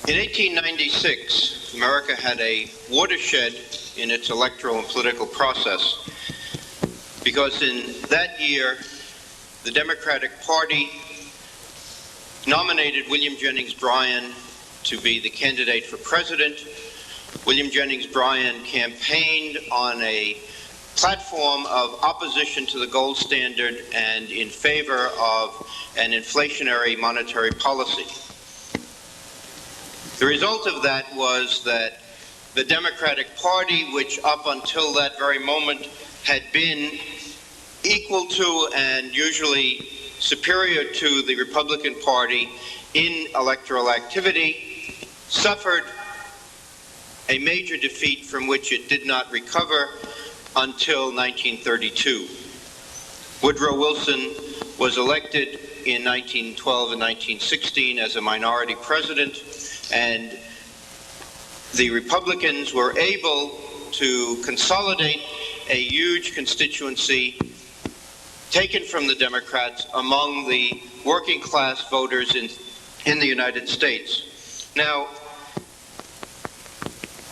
In 1896, America had a watershed in its electoral and political process because in that year, the Democratic Party nominated William Jennings Bryan to be the candidate for president. William Jennings Bryan campaigned on a platform of opposition to the gold standard and in favor of an inflationary monetary policy. The result of that was that the Democratic Party, which up until that very moment had been equal to and usually superior to the Republican Party in electoral activity, suffered a major defeat from which it did not recover until 1932. Woodrow Wilson was elected in 1912 and 1916 as a minority president, and the Republicans were able to consolidate a huge constituency taken from the Democrats among the working class voters in the United States. Now,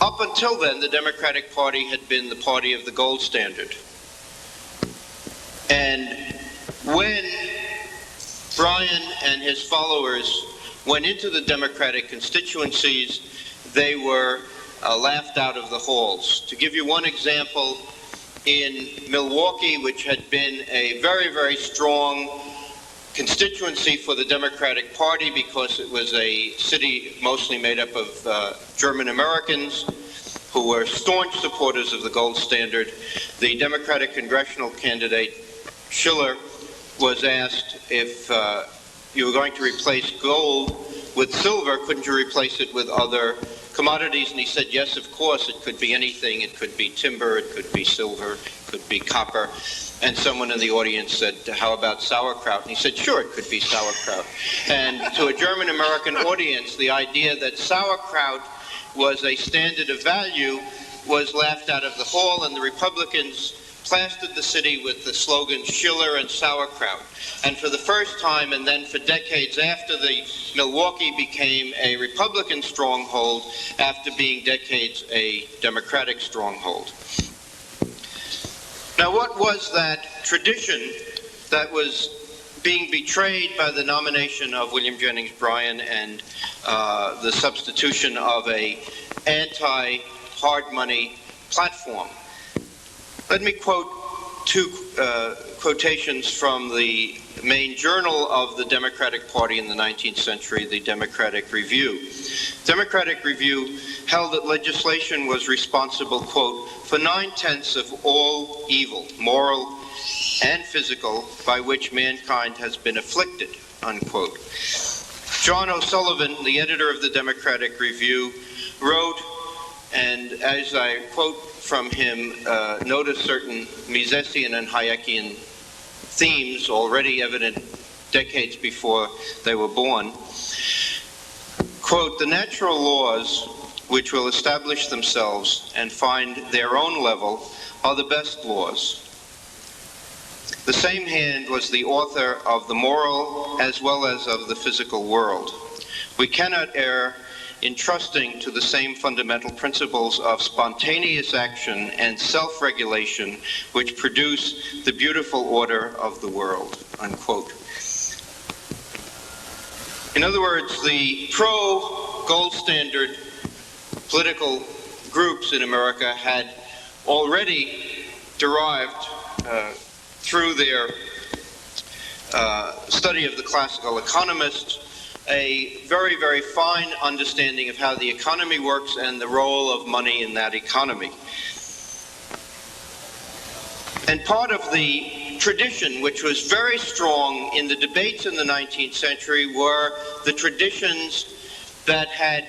up until then, the Democratic Party had been the party of the gold standard. And when Bryan and his followers went into the Democratic constituencies, they were laughed out of the halls. To give you one example, in Milwaukee, which had been a very, very strong constituency for the Democratic Party because it was a city mostly made up of German Americans who were staunch supporters of the gold standard, the Democratic congressional candidate Schiller was asked if you were going to replace gold with silver, couldn't you replace it with other commodities? And he said, yes, of course, it could be anything. It could be timber, it could be silver, it could be copper. And someone in the audience said, how about sauerkraut? And he said, sure, it could be sauerkraut. And to a German-American audience, the idea that sauerkraut was a standard of value was laughed out of the hall, and the Republicans plastered the city with the slogan Schiller and sauerkraut. And for the first time, and then for decades after, the Milwaukee became a Republican stronghold after being decades a Democratic stronghold. Now, what was that tradition that was being betrayed by the nomination of William Jennings Bryan and the substitution of a anti-hard money platform? Let me quote two quotations from the main journal of the Democratic Party in the 19th century, the Democratic Review. Democratic Review held that legislation was responsible, quote, for 9/10 of all evil, moral and physical, by which mankind has been afflicted, unquote. John O'Sullivan, the editor of the Democratic Review, wrote, and as I quote from him, notice certain Misesian and Hayekian themes already evident decades before they were born. Quote, the natural laws which will establish themselves and find their own level are the best laws. The same hand was the author of the moral as well as of the physical world. We cannot err in trusting to the same fundamental principles of spontaneous action and self-regulation which produce the beautiful order of the world, unquote. In other words, the pro-gold standard political groups in America had already derived through their study of the classical economists a very, very fine understanding of how the economy works and the role of money in that economy. And part of the tradition, which was very strong in the debates in the 19th century, were the traditions that had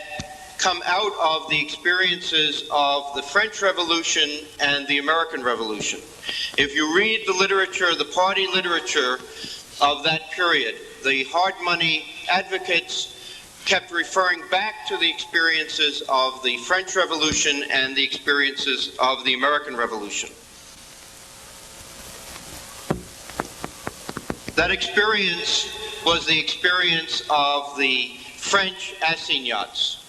come out of the experiences of the French Revolution and the American Revolution. If you read the literature, the party literature of that period, the hard money advocates kept referring back to the experiences of the French Revolution and the experiences of the American Revolution. That experience was the experience of the French assignats,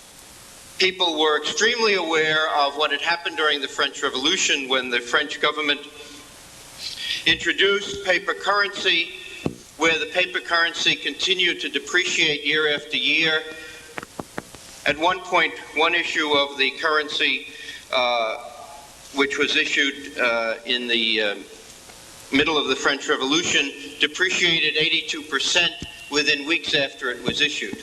people were extremely aware of what had happened during the French Revolution when the French government introduced paper currency, where the paper currency continued to depreciate year after year. At one point, one issue of the currency, which was issued in the middle of the French Revolution, depreciated 82% within weeks after it was issued.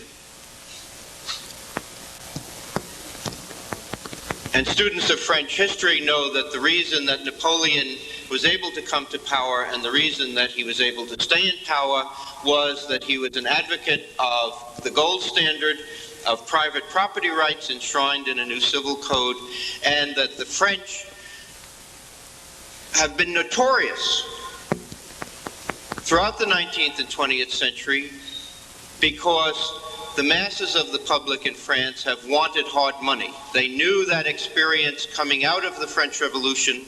And students of French history know that the reason that Napoleon was able to come to power and the reason that he was able to stay in power was that he was an advocate of the gold standard, of private property rights enshrined in a new civil code, and that the French have been notorious throughout the 19th and 20th century because the masses of the public in France have wanted hard money. They knew that experience coming out of the French Revolution,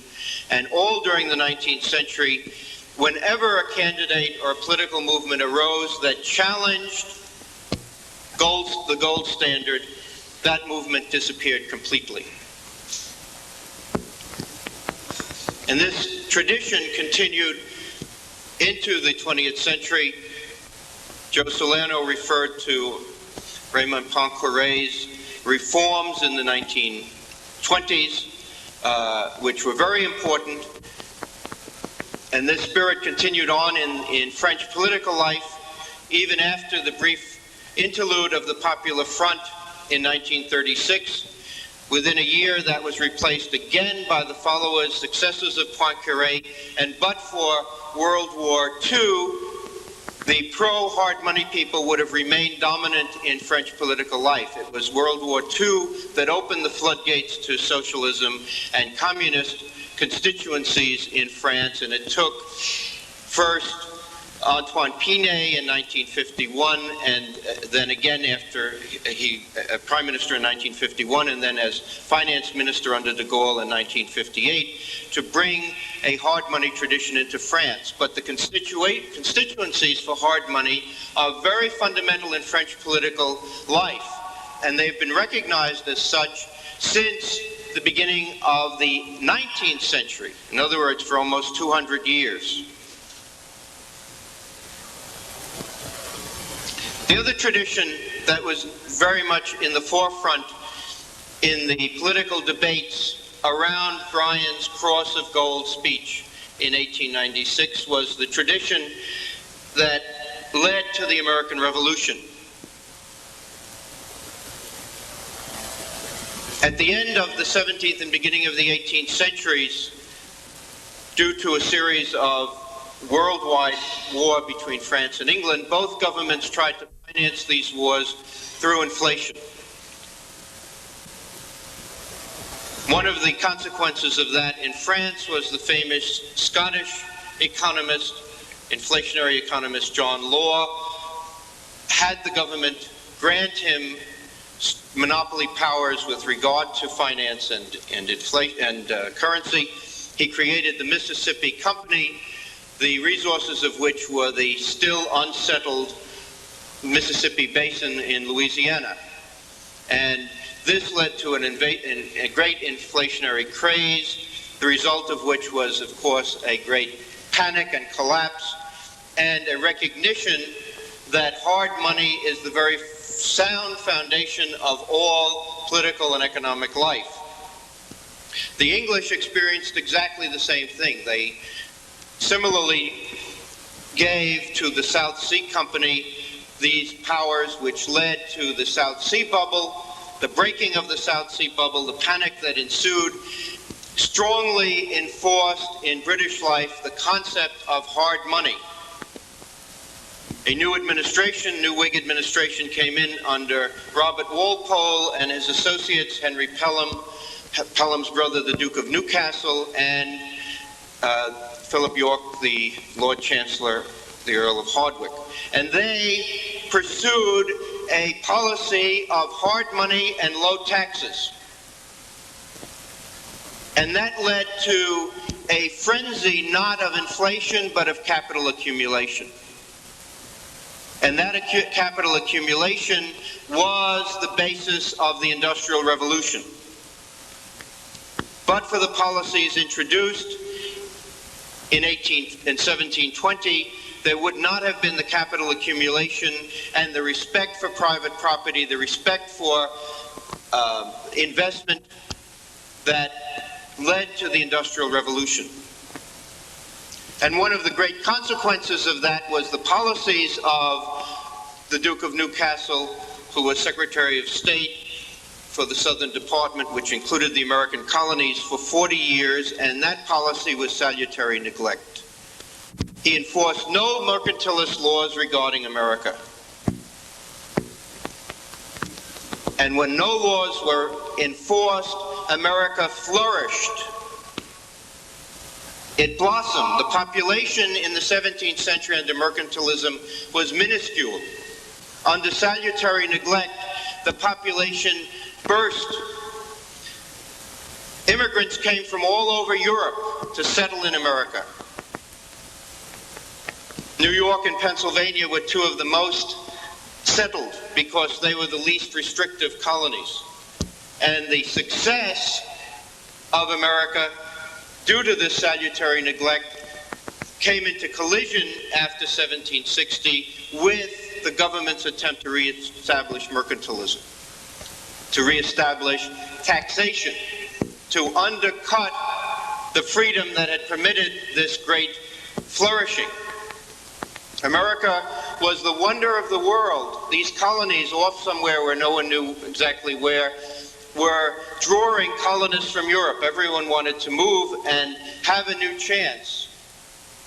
and all during the 19th century, whenever a candidate or a political movement arose that challenged the gold standard, that movement disappeared completely. And this tradition continued into the 20th century. Joe Solano referred to Raymond Poincaré's reforms in the 1920s, which were very important. And this spirit continued on in French political life, even after the brief interlude of the Popular Front in 1936. Within a year, that was replaced again by the followers, successors of Poincaré, and but for World War II, the pro-hard money people would have remained dominant in French political life. It was World War II that opened the floodgates to socialism and communist constituencies in France, and it took first Antoine Pinay in 1951, and then again after he Prime Minister in 1951, and then as Finance Minister under de Gaulle in 1958, to bring a hard money tradition into France. But the constituencies for hard money are very fundamental in French political life, and they've been recognized as such since the beginning of the 19th century. In other words, for almost 200 years. The other tradition that was very much in the forefront in the political debates around Bryan's Cross of Gold speech in 1896 was the tradition that led to the American Revolution. At the end of the 17th and beginning of the 18th centuries, due to a series of worldwide war between France and England, both governments tried to finance these wars through inflation. One of the consequences of that in France was the famous Scottish economist, inflationary economist John Law, had the government grant him monopoly powers with regard to finance and currency. He created the Mississippi Company, the resources of which were the still unsettled Mississippi Basin in Louisiana. And this led to a great inflationary craze, the result of which was, of course, a great panic and collapse, and a recognition that hard money is the very sound foundation of all political and economic life. The English experienced exactly the same thing. They similarly gave to the South Sea Company these powers which led to the South Sea Bubble, the breaking of the South Sea Bubble, the panic that ensued, strongly enforced in British life the concept of hard money. A new Whig administration came in under Robert Walpole and his associates, Henry Pelham, Pelham's brother, the Duke of Newcastle, and Philip York, the Lord Chancellor, the Earl of Hardwicke. And they pursued a policy of hard money and low taxes. And that led to a frenzy not of inflation but of capital accumulation. And that capital accumulation was the basis of the Industrial Revolution. But for the policies introduced in 1720, there would not have been the capital accumulation and the respect for private property, the respect for investment that led to the Industrial Revolution. And one of the great consequences of that was the policies of the Duke of Newcastle, who was Secretary of State for the Southern Department, which included the American colonies, for 40 years, and that policy was salutary neglect. He enforced no mercantilist laws regarding America. And when no laws were enforced, America flourished. It blossomed. The population in the 17th century under mercantilism was minuscule. Under salutary neglect, the population burst. Immigrants came from all over Europe to settle in America. New York and Pennsylvania were two of the most settled because they were the least restrictive colonies. And the success of America, due to this salutary neglect, came into collision after 1760 with the government's attempt to reestablish mercantilism, to reestablish taxation, to undercut the freedom that had permitted this great flourishing. America was the wonder of the world. These colonies off somewhere where no one knew exactly where were drawing colonists from Europe. Everyone wanted to move and have a new chance.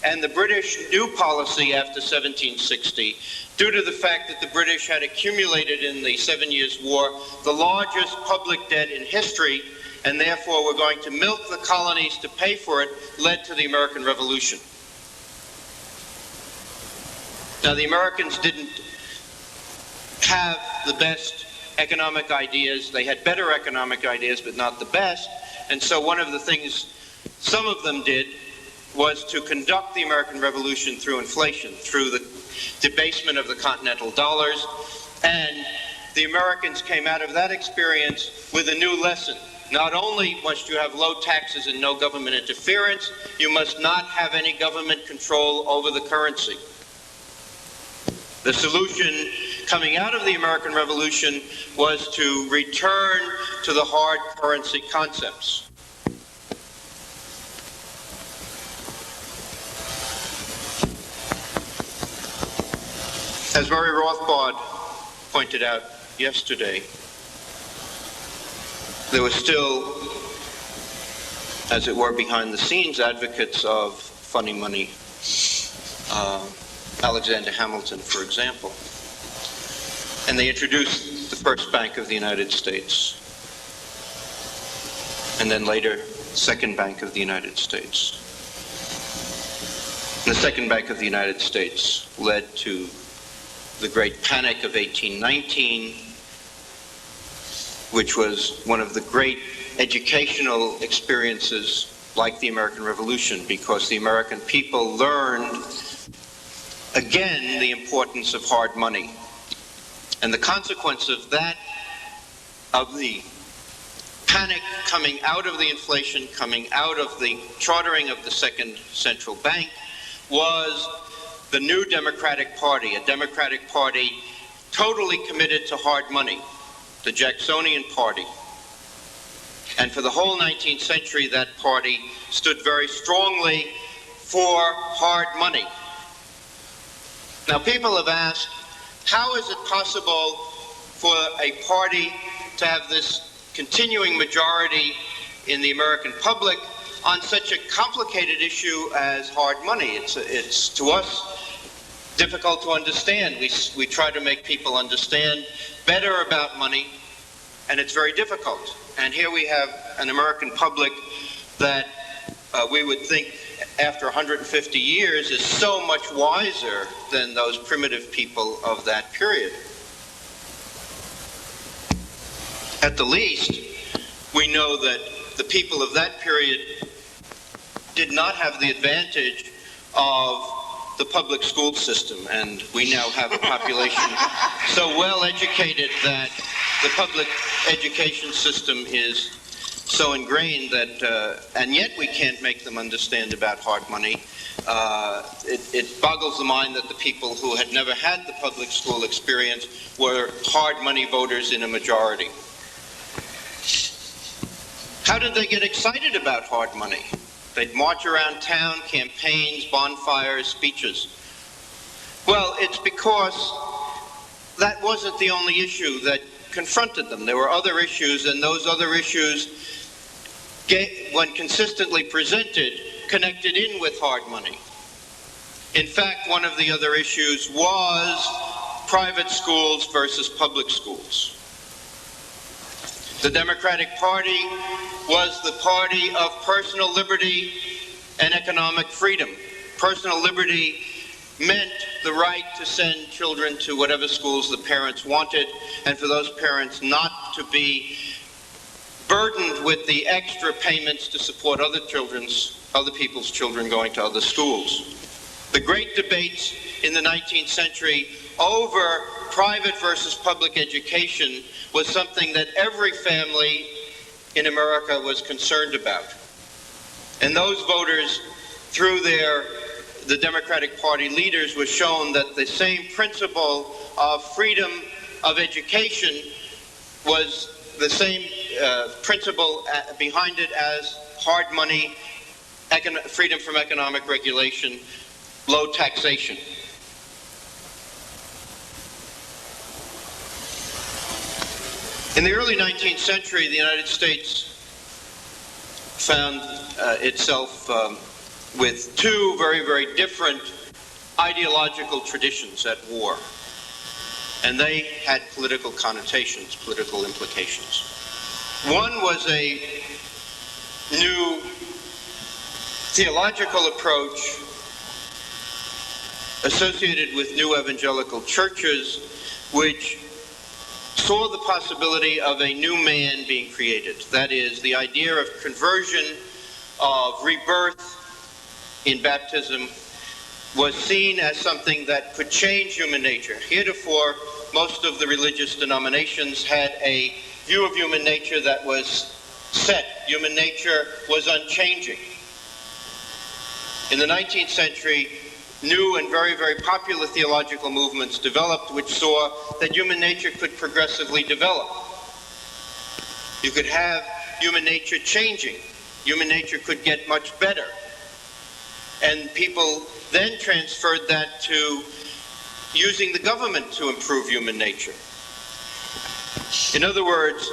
And the British new policy after 1760, due to the fact that the British had accumulated in the 7 Years' War the largest public debt in history, and therefore were going to milk the colonies to pay for it, led to the American Revolution. Now, the Americans didn't have the best economic ideas. They had better economic ideas, but not the best. And so one of the things some of them did was to conduct the American Revolution through inflation, through the debasement of the continental dollars. And the Americans came out of that experience with a new lesson. Not only must you have low taxes and no government interference, you must not have any government control over the currency. The solution coming out of the American Revolution was to return to the hard currency concepts. As Murray Rothbard pointed out yesterday, there were still, as it were, behind the scenes advocates of funny money. Alexander Hamilton, for example. And they introduced the first Bank of the United States. And then later, Second Bank of the United States. And the Second Bank of the United States led to the Great Panic of 1819, which was one of the great educational experiences like the American Revolution, because the American people learned again the importance of hard money. And the consequence of that, of the panic coming out of the inflation, coming out of the chartering of the Second Central Bank, was the new Democratic Party, a Democratic Party totally committed to hard money, the Jacksonian Party. And for the whole 19th century, that party stood very strongly for hard money. Now, people have asked, how is it possible for a party to have this continuing majority in the American public on such a complicated issue as hard money? It's to us difficult to understand. We try to make people understand better about money, and it's very difficult. And here we have an American public that we would think after 150 years is so much wiser than those primitive people of that period. At the least, we know that the people of that period did not have the advantage of the public school system, and we now have a population so well educated that the public education system is so ingrained that, and yet we can't make them understand about hard money. It boggles the mind that the people who had never had the public school experience were hard money voters in a majority. How did they get excited about hard money? They'd march around town, campaigns, bonfires, speeches. Well, it's because that wasn't the only issue that confronted them. There were other issues, and those other issues, when consistently presented, connected in with hard money. In fact, one of the other issues was private schools versus public schools. The Democratic Party was the party of personal liberty and economic freedom. Personal liberty meant the right to send children to whatever schools the parents wanted, and for those parents not to be burdened with the extra payments to support other people's children going to other schools. The great debates in the 19th century over private versus public education was something that every family in America was concerned about. And those voters, through the Democratic Party leaders, was shown that the same principle of freedom of education was the same principle behind it as hard money, freedom from economic regulation, low taxation. In the early 19th century, the United States found itself with two very, very different ideological traditions at war. And they had political connotations, political implications. One was a new theological approach associated with new evangelical churches, which saw the possibility of a new man being created. That is, the idea of conversion, of rebirth in baptism, was seen as something that could change human nature. Heretofore, most of the religious denominations had a view of human nature that was set. Human nature was unchanging. In the 19th century, new and very, very popular theological movements developed which saw that human nature could progressively develop. You could have human nature changing. Human nature could get much better. And people then transferred that to using the government to improve human nature. In other words,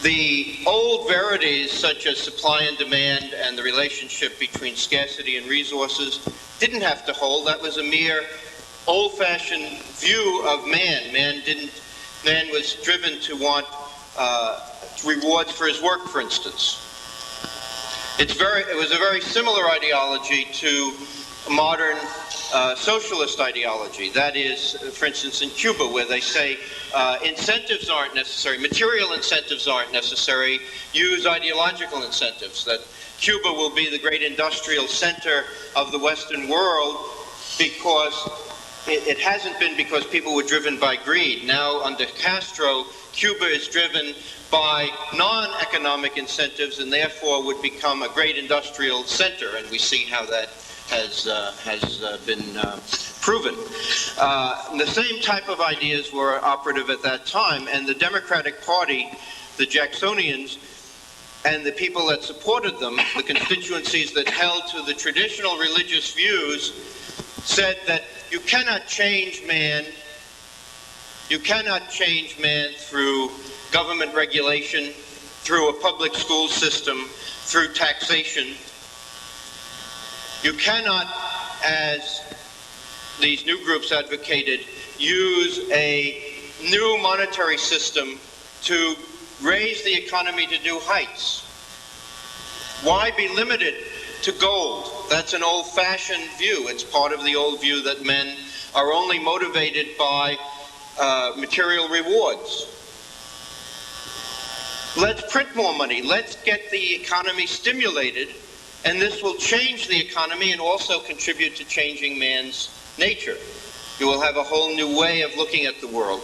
the old verities such as supply and demand and the relationship between scarcity and resources didn't have to hold. That was a mere old-fashioned view of man. Man was driven to want rewards for his work, for instance. It was a very similar ideology to modern socialist ideology. That is, for instance, in Cuba, where they say incentives aren't necessary, material incentives aren't necessary, use ideological incentives, that Cuba will be the great industrial center of the Western world because it hasn't been because people were driven by greed. Now, under Castro, Cuba is driven by non-economic incentives and therefore would become a great industrial center, and we see how that has been proven. The same type of ideas were operative at that time, and the Democratic Party, the Jacksonians, and the people that supported them, the constituencies that held to the traditional religious views, said that you cannot change man through government regulation, through a public school system, through taxation. You cannot, as these new groups advocated, use a new monetary system to raise the economy to new heights. Why be limited to gold? That's an old-fashioned view. It's part of the old view that men are only motivated by material rewards. Let's print more money. Let's get the economy stimulated And this will change the economy and also contribute to changing man's nature. You will have a whole new way of looking at the world.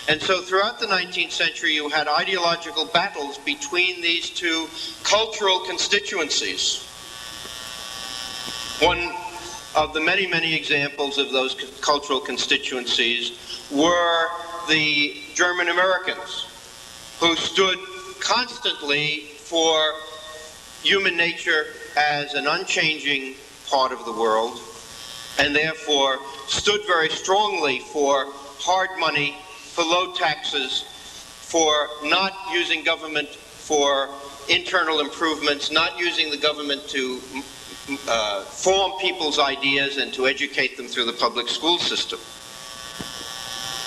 And so throughout the 19th century, you had ideological battles between these two cultural constituencies. One of the many, many examples of those cultural constituencies were the German Americans, who stood constantly for human nature as an unchanging part of the world, and therefore stood very strongly for hard money, for low taxes, for not using government for internal improvements, not using the government to form people's ideas and to educate them through the public school system.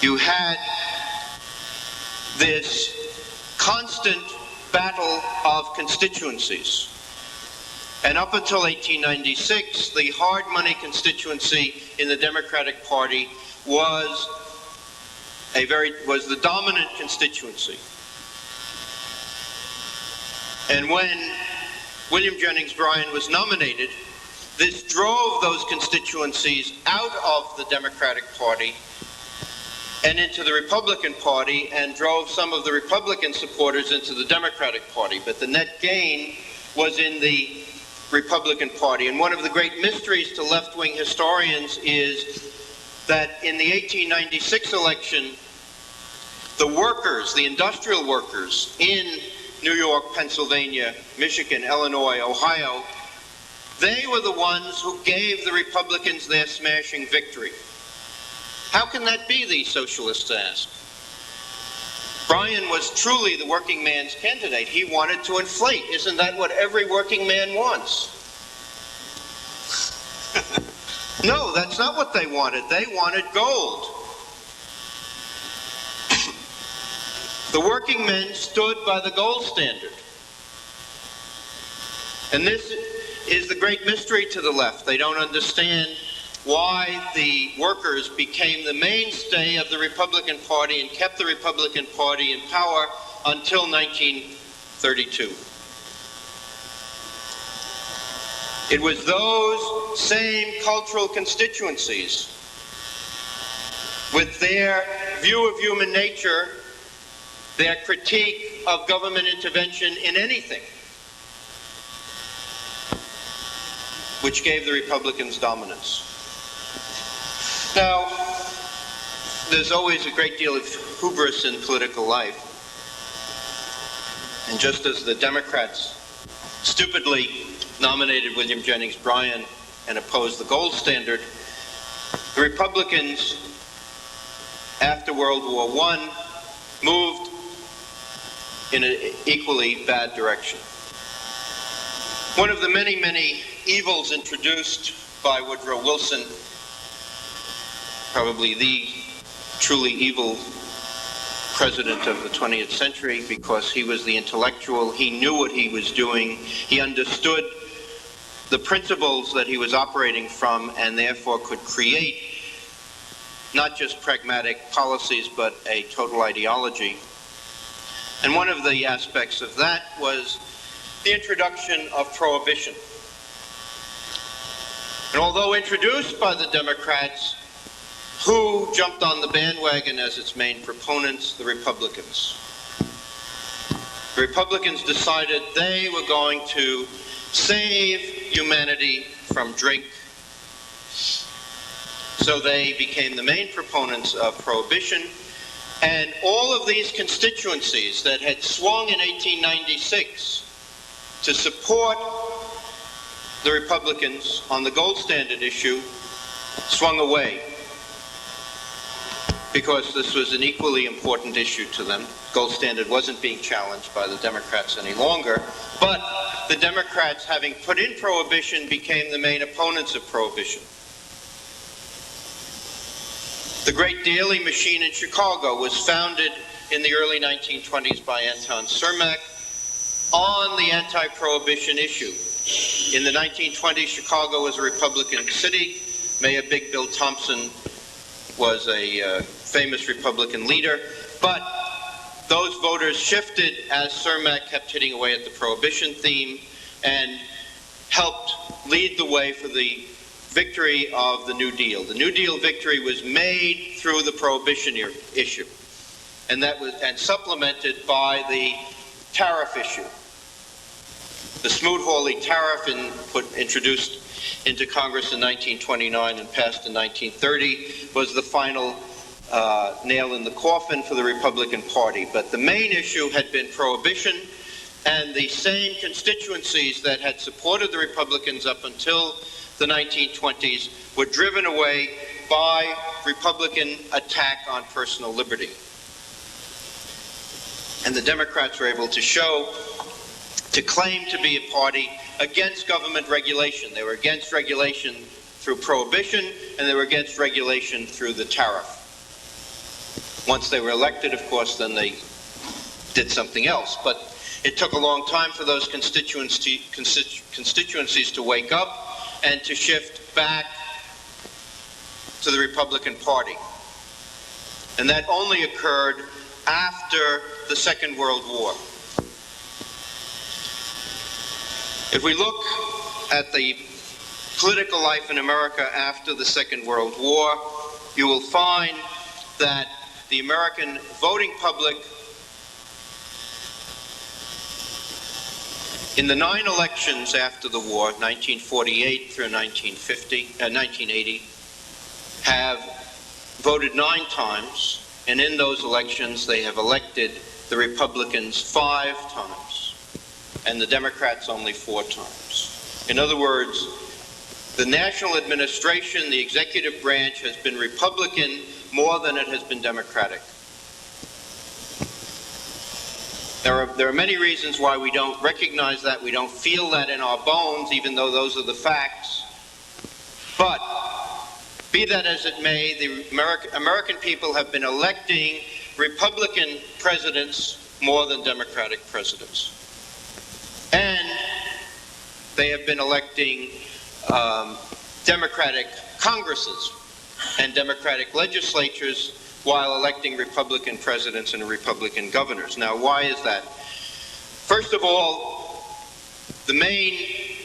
You had this constant battle of constituencies. And up until 1896, the hard money constituency in the Democratic Party was the dominant constituency. And when William Jennings Bryan was nominated, this drove those constituencies out of the Democratic Party and into the Republican Party, and drove some of the Republican supporters into the Democratic Party. But the net gain was in the Republican Party. And one of the great mysteries to left-wing historians is that in the 1896 election, the workers, the industrial workers in New York, Pennsylvania, Michigan, Illinois, Ohio, they were the ones who gave the Republicans their smashing victory. How can that be, the socialists asked? Bryan was truly the working man's candidate. He wanted to inflate. Isn't that what every working man wants? No, that's not what they wanted. They wanted gold. The working men stood by the gold standard. And this is the great mystery to the left. They don't understand why the workers became the mainstay of the Republican Party and kept the Republican Party in power until 1932. It was those same cultural constituencies, with their view of human nature, their critique of government intervention in anything, which gave the Republicans dominance. Now, there's always a great deal of hubris in political life. And just as the Democrats stupidly nominated William Jennings Bryan and opposed the gold standard, the Republicans, after World War I, moved in an equally bad direction. One of the many, many evils introduced by Woodrow Wilson, probably the truly evil president of the 20th century, because he was the intellectual, he knew what he was doing, he understood the principles that he was operating from, and therefore could create not just pragmatic policies, but a total ideology. And one of the aspects of that was the introduction of prohibition. And although introduced by the Democrats, who jumped on the bandwagon as its main proponents? The Republicans. The Republicans decided they were going to save humanity from drink. So they became the main proponents of prohibition. And all of these constituencies that had swung in 1896 to support the Republicans on the gold standard issue swung away, because this was an equally important issue to them. Gold standard wasn't being challenged by the Democrats any longer, but the Democrats, having put in prohibition, became the main opponents of prohibition. The great daily machine in Chicago was founded in the early 1920s by Anton Cermak on the anti-prohibition issue. In the 1920s, Chicago was a Republican city. Mayor Big Bill Thompson was a famous Republican leader, but those voters shifted as Cermak kept hitting away at the prohibition theme, and helped lead the way for the victory of the New Deal. The New Deal victory was made through the prohibition issue, and supplemented by the tariff issue. The Smoot-Hawley tariff introduced into Congress in 1929 and passed in 1930 was the final nail in the coffin for the Republican Party. But the main issue had been prohibition, and the same constituencies that had supported the Republicans up until the 1920s were driven away by Republican attack on personal liberty. And the Democrats were able to claim to be a party against government regulation. They were against regulation through prohibition, and they were against regulation through the tariff. Once they were elected, of course, then they did something else. But it took a long time for those constituencies to wake up and to shift back to the Republican Party. And that only occurred after the Second World War. If we look at the political life in America after the Second World War, you will find that the American voting public, in the 9 elections after the war, 1948 through 1980, have voted 9 times, and in those elections they have elected the Republicans 5 times, and the Democrats only 4 times. In other words, the national administration, the executive branch, has been Republican more than it has been Democratic. There are many reasons why we don't recognize that, we don't feel that in our bones, even though those are the facts. But be that as it may, the American people have been electing Republican presidents more than Democratic presidents. And they have been electing Democratic Congresses and Democratic legislatures while electing Republican presidents and Republican governors. Now, why is that? First of all, the main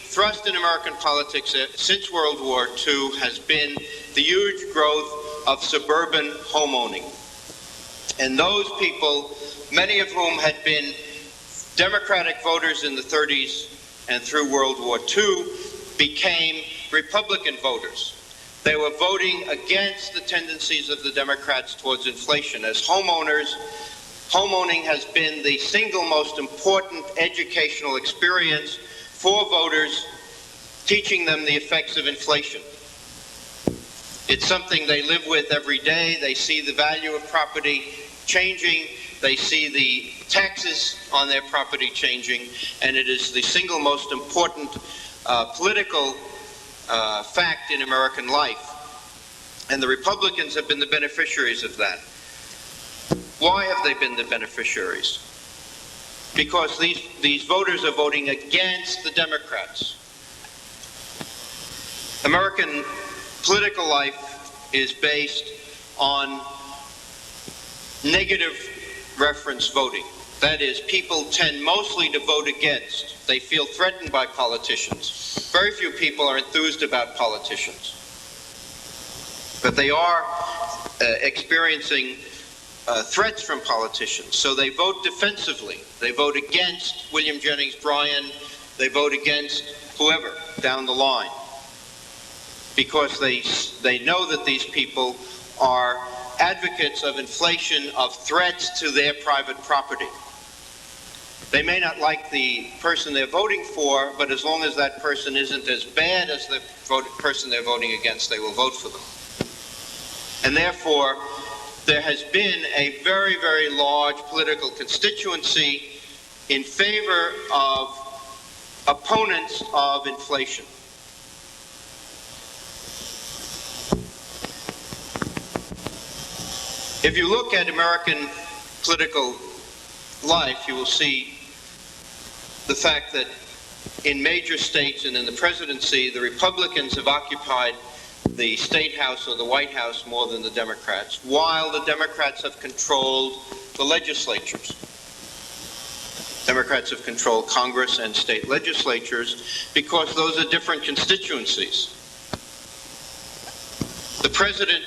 thrust in American politics since World War II has been the huge growth of suburban homeowning. And those people, many of whom had been Democratic voters in the 30s and through World War II, became Republican voters. They were voting against the tendencies of the Democrats towards inflation. As homeowners, homeowning has been the single most important educational experience for voters, teaching them the effects of inflation. It's something they live with every day. They see the value of property changing. They see the taxes on their property changing. And it is the single most important political fact in American life. And the Republicans have been the beneficiaries of that. Why have they been the beneficiaries? Because these voters are voting against the Democrats. American political life is based on negative reference voting. That is, people tend mostly to vote against. They feel threatened by politicians. Very few people are enthused about politicians. But they are experiencing threats from politicians. So they vote defensively. They vote against William Jennings Bryan. They vote against whoever down the line. Because they know that these people are advocates of inflation, of threats to their private property. They may not like the person they're voting for, but as long as that person isn't as bad as the person they're voting against, they will vote for them. And therefore, there has been a very, very large political constituency in favor of opponents of inflation. If you look at American political life, you will see the fact that in major states and in the presidency, the Republicans have occupied the State House or the White House more than the Democrats, while the Democrats have controlled the legislatures. Democrats have controlled Congress and state legislatures because those are different constituencies. The president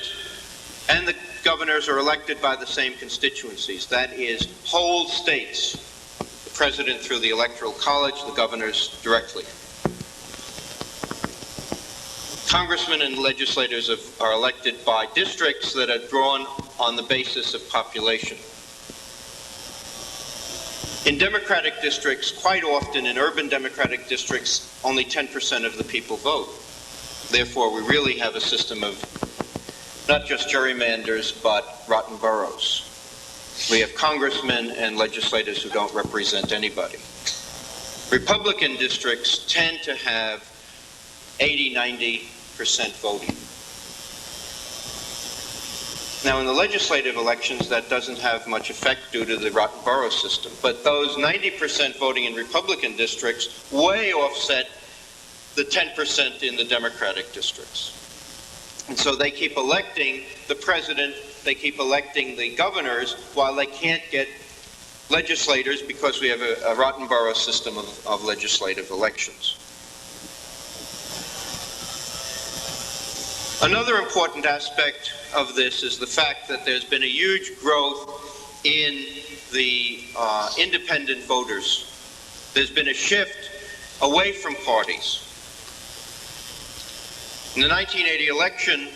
and the governors are elected by the same constituencies. That is, whole states. The president through the Electoral College, the governors directly. Congressmen and legislators are elected by districts that are drawn on the basis of population. In Democratic districts, quite often in urban Democratic districts, only 10% of the people vote. Therefore, we really have a system of not just gerrymanders, but rotten boroughs. We have congressmen and legislators who don't represent anybody. Republican districts tend to have 80–90% voting. Now, in the legislative elections, that doesn't have much effect due to the rotten borough system. But those 90% voting in Republican districts way offset the 10% in the Democratic districts. And so they keep electing the president, they keep electing the governors, while they can't get legislators because we have a rotten borough system of legislative elections. Another important aspect of this is the fact that there's been a huge growth in the independent voters. There's been a shift away from parties. In the 1980 election,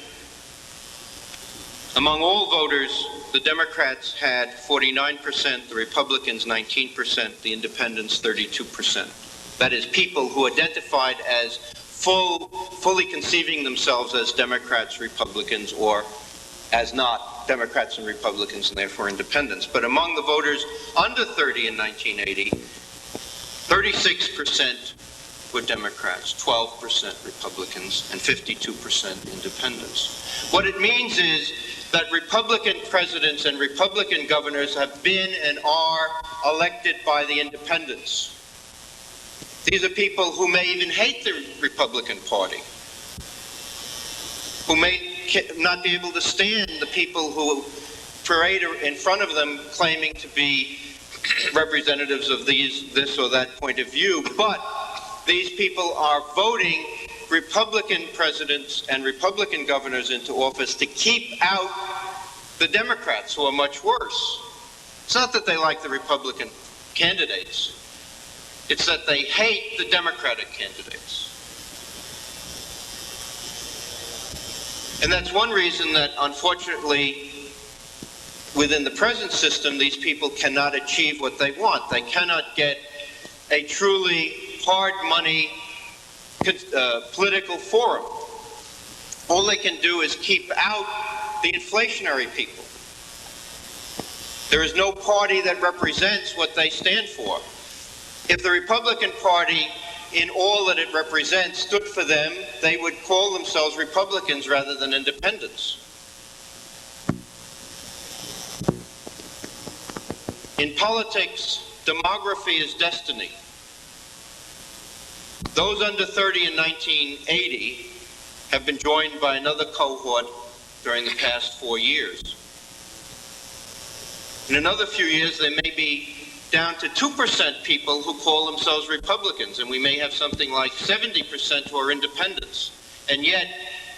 among all voters, the Democrats had 49%, the Republicans 19%, the Independents 32%. That is, people who identified as fully conceiving themselves as Democrats, Republicans, or as not Democrats and Republicans, and therefore independents. But among the voters under 30 in 1980, 36% were Democrats, 12% Republicans, and 52% independents. What it means is that Republican presidents and Republican governors have been and are elected by the independents. These are people who may even hate the Republican Party, who may not be able to stand the people who parade in front of them claiming to be representatives of this or that point of view, but these people are voting Republican presidents and Republican governors into office to keep out the Democrats, who are much worse. It's not that they like the Republican candidates. It's that they hate the Democratic candidates. And that's one reason that, unfortunately, within the present system, these people cannot achieve what they want. They cannot get a truly hard money political forum. All they can do is keep out the inflationary people. There is no party that represents what they stand for. If the Republican Party, in all that it represents, stood for them, they would call themselves Republicans rather than independents. In politics, demography is destiny. Those under 30 in 1980 have been joined by another cohort during the past 4 years. In another few years, there may be down to 2% people who call themselves Republicans, and we may have something like 70% who are independents. And yet,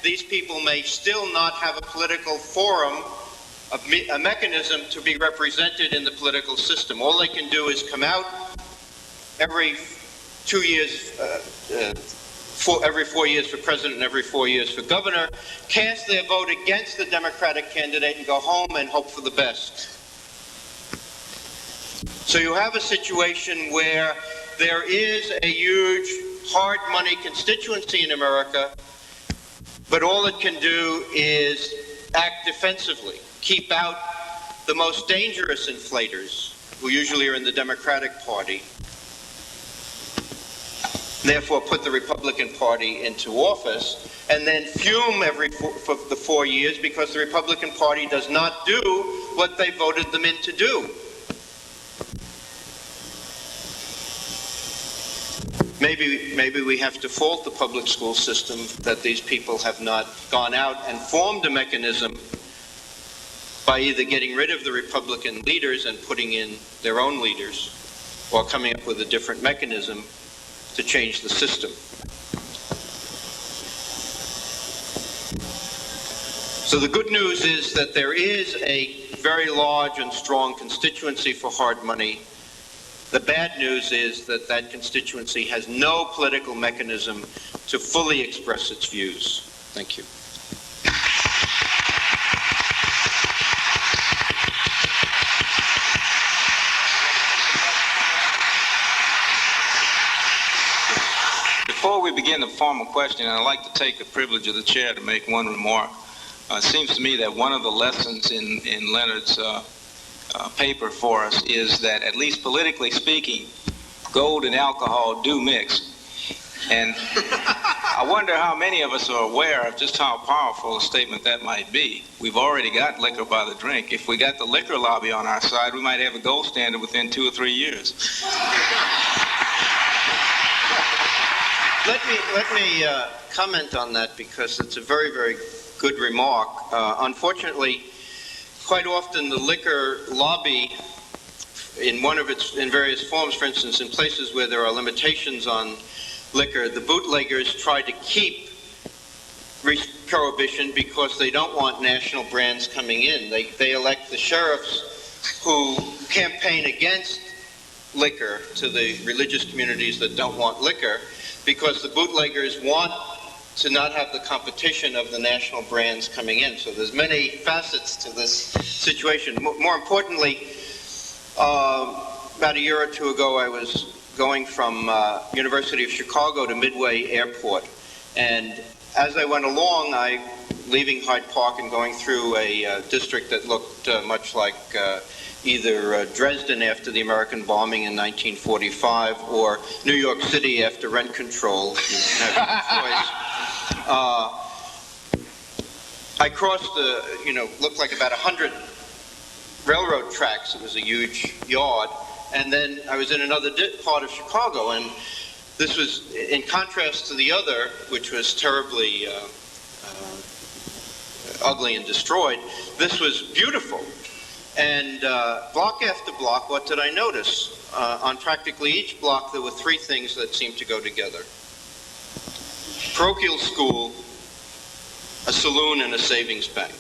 these people may still not have a political forum, a mechanism to be represented in the political system. All they can do is come out every 2 years, every 4 years for president and every 4 years for governor, cast their vote against the Democratic candidate and go home and hope for the best. So you have a situation where there is a huge hard money constituency in America, but all it can do is act defensively, keep out the most dangerous inflators, who usually are in the Democratic Party, therefore put the Republican Party into office, and then fume for the 4 years because the Republican Party does not do what they voted them in to do. Maybe we have to fault the public school system that these people have not gone out and formed a mechanism by either getting rid of the Republican leaders and putting in their own leaders, or coming up with a different mechanism to change the system. So the good news is that there is a very large and strong constituency for hard money. The bad news is that that constituency has no political mechanism to fully express its views. Thank you. Before we begin the formal question, I'd like to take the privilege of the chair to make one remark. It seems to me that one of the lessons in Leonard's paper for us is that, at least politically speaking, gold and alcohol do mix. And I wonder how many of us are aware of just how powerful a statement that might be. We've already got liquor by the drink. If we got the liquor lobby on our side, we might have a gold standard within 2 or 3 years. Let me comment on that, because it's a very, very good remark. Unfortunately, quite often the liquor lobby, in various forms, for instance, in places where there are limitations on liquor, the bootleggers try to keep prohibition because they don't want national brands coming in. They elect the sheriffs who campaign against liquor to the religious communities that don't want liquor, because the bootleggers want to not have the competition of the national brands coming in. So there's many facets to this situation. More importantly, about a year or two ago, I was going from University of Chicago to Midway Airport. And as I went along, leaving Hyde Park and going through a district that looked much like either Dresden after the American bombing in 1945 or New York City after rent control. I crossed looked like about 100 railroad tracks. It was a huge yard. And then I was in another part of Chicago, and this was in contrast to the other, which was terribly ugly and destroyed. This was beautiful. And block after block, what did I notice? On practically each block, there were 3 things that seemed to go together: parochial school, a saloon, and a savings bank.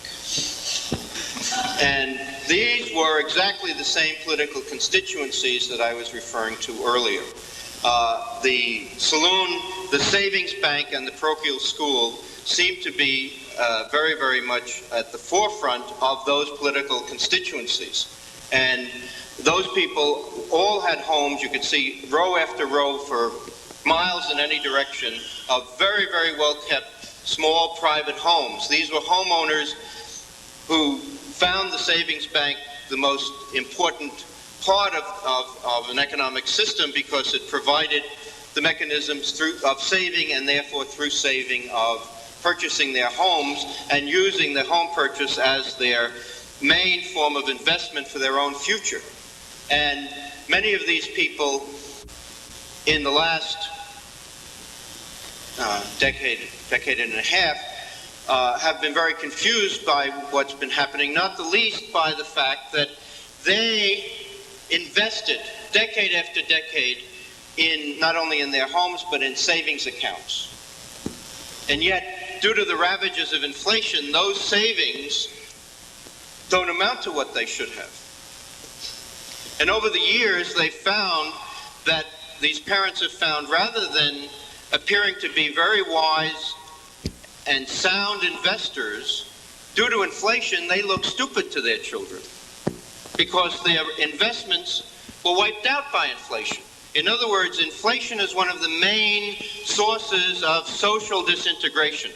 And these were exactly the same political constituencies that I was referring to earlier. The saloon, the savings bank, and the parochial school seem to be very, very much at the forefront of those political constituencies. And those people all had homes. You could see row after row for miles in any direction of very, very well-kept small private homes. These were homeowners who found the savings bank the most important part of an economic system, because it provided the mechanisms of saving, and therefore through saving of purchasing their homes and using the home purchase as their main form of investment for their own future. And many of these people in the last decade and a half have been very confused by what's been happening, not the least by the fact that they invested decade after decade in not only in their homes but in savings accounts. And yet, due to the ravages of inflation, those savings don't amount to what they should have. And over the years, they found that these parents have found, rather than appearing to be very wise and sound investors, due to inflation, they look stupid to their children because their investments were wiped out by inflation. In other words, inflation is one of the main sources of social disintegration.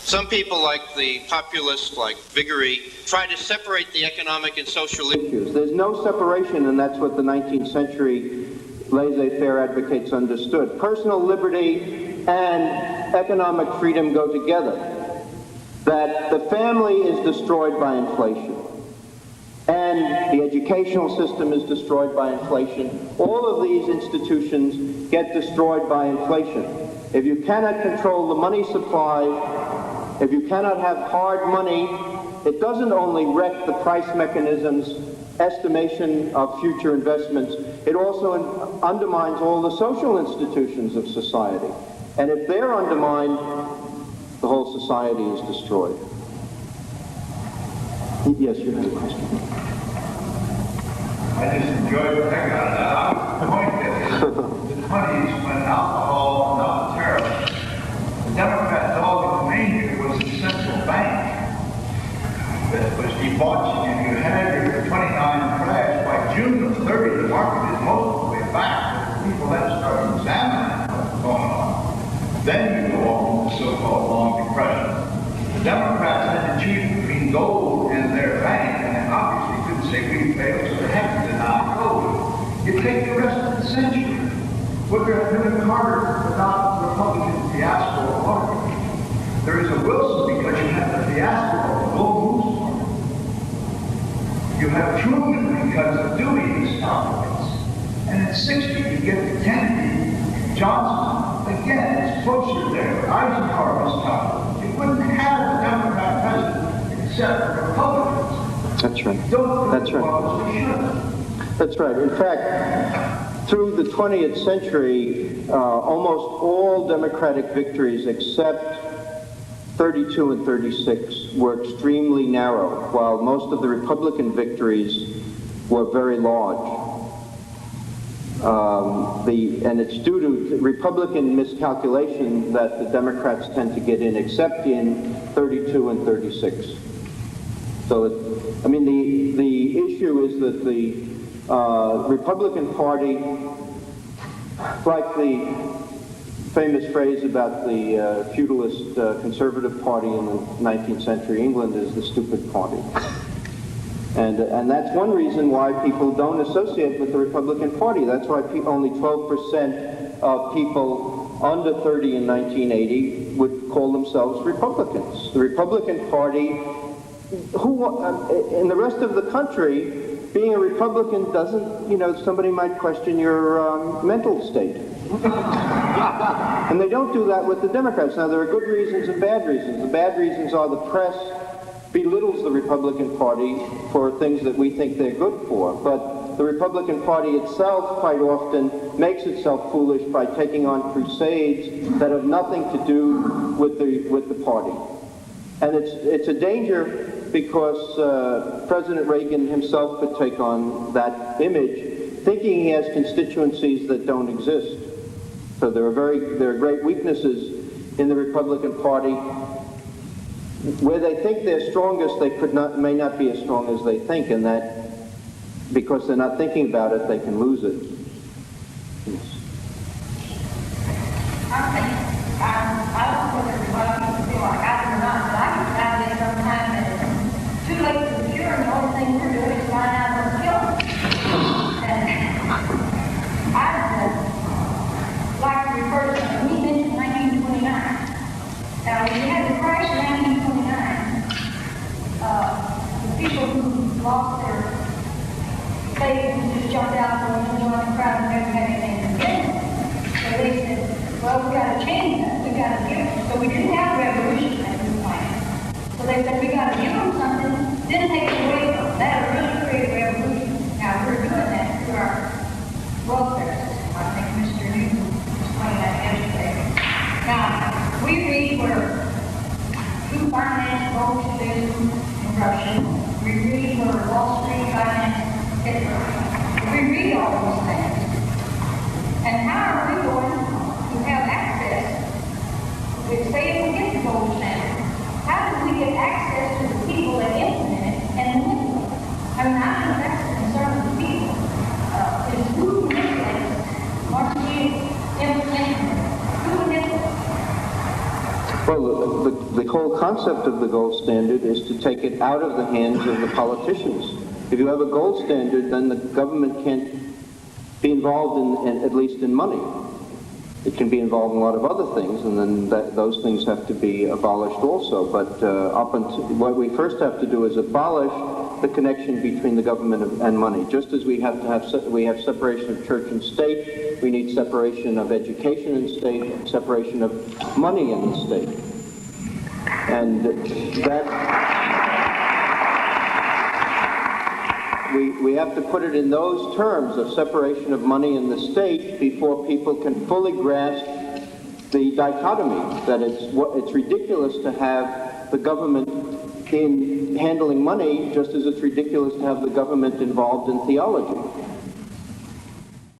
Some people, like the populists like Viggory, try to separate the economic and social issues. There's no separation, and that's what the 19th century laissez-faire advocates understood. Personal liberty and economic freedom go together. That the family is destroyed by inflation, and the educational system is destroyed by inflation. All of these institutions get destroyed by inflation. If you cannot control the money supply, if you cannot have hard money it doesn't only wreck the price mechanisms, estimation of future investments, it also undermines all the social institutions of society. And if they're undermined, the whole society is destroyed. Yes, you have a question. I just enjoyed the heck out of that. The point is, the 20s, when alcohol, not terror, the Democrat dog in the main here was the central bank that was debauching, and you had your 29 crash. By June of 30, the market is most of the way back. People then start examining what's going on. Then you go on with the so-called long depression. The Democrats had to choose between gold and their bank, and they obviously couldn't say we failed, so they had to deny gold. You take the rest of the century. What they're doing Carter without the Republican fiasco of Party. There is a Wilson because you have the fiasco of the gold moves party. You have Truman because of Dewey's confidence. And in 60, you get the Kennedy, Johnson. Again, it's closer there. Eisenhower was confident. You wouldn't have a Democrat president except for Republicans. That's right. That's right. That's right. In fact, through the 20th century, almost all Democratic victories except 32 and 36 were extremely narrow, while most of the Republican victories were very large. And it's due to Republican miscalculation that the Democrats tend to get in, except in 32 and 36. So, the issue is that the Republican Party, like the famous phrase about the feudalist conservative party in the 19th century England, is the stupid party. And that's one reason why people don't associate with the Republican Party. That's why only 12% of people under 30 in 1980 would call themselves Republicans. The Republican Party, in the rest of the country, being a Republican doesn't, somebody might question your mental state. And they don't do that with the Democrats. Now, there are good reasons and bad reasons. The bad reasons are the press belittles the Republican Party for things that we think they're good for. But the Republican Party itself quite often makes itself foolish by taking on crusades that have nothing to do with the party. And it's a danger because President Reagan himself could take on that image, thinking he has constituencies that don't exist. So there are great weaknesses in the Republican Party. Where they think they're strongest, they may not be as strong as they think, and that because they're not thinking about it, they can lose it. Yes. I don't know whether Republicans feel like I do or not, but I can find it sometimes that it's too late to cure, and the only thing we're doing is find out what's killing. And I'd like to refer to something we mentioned 1929. Now, when you had the crash in 1929, the people who lost their faith just jumped out and joined the crowd and never had anything to get. So they said, well, we got to change that. We got to give them. So we didn't have revolution at this point. So they said, we got to give them something, didn't take it away from them. That really created revolution. Now, we're doing that through our welfare system. I think Mr. Newton explained that yesterday. Now, we read where who financed Bolshevism in Russia. We read where Wall Street financed Hitler. We read all those things. And how are we going to have access? Say if we get the gold standard, how do we get access to the people that implement it and manipulate it? I mean, I think that's the concern of the people. Is who manipulates it? Once we implement it, who manipulates it? Well, the whole concept of the gold standard is to take it out of the hands of the politicians. If you have a gold standard, then the government can't be involved in at least in money. It can be involved in a lot of other things, and then those things have to be abolished also. But up until what we first have to do is abolish the connection between the government and money. Just as we have separation of church and state, we need separation of education and state, and separation of money in the state. And that We have to put it in those terms of separation of money and the state before people can fully grasp the dichotomy that it's ridiculous to have the government in handling money, just as it's ridiculous to have the government involved in theology.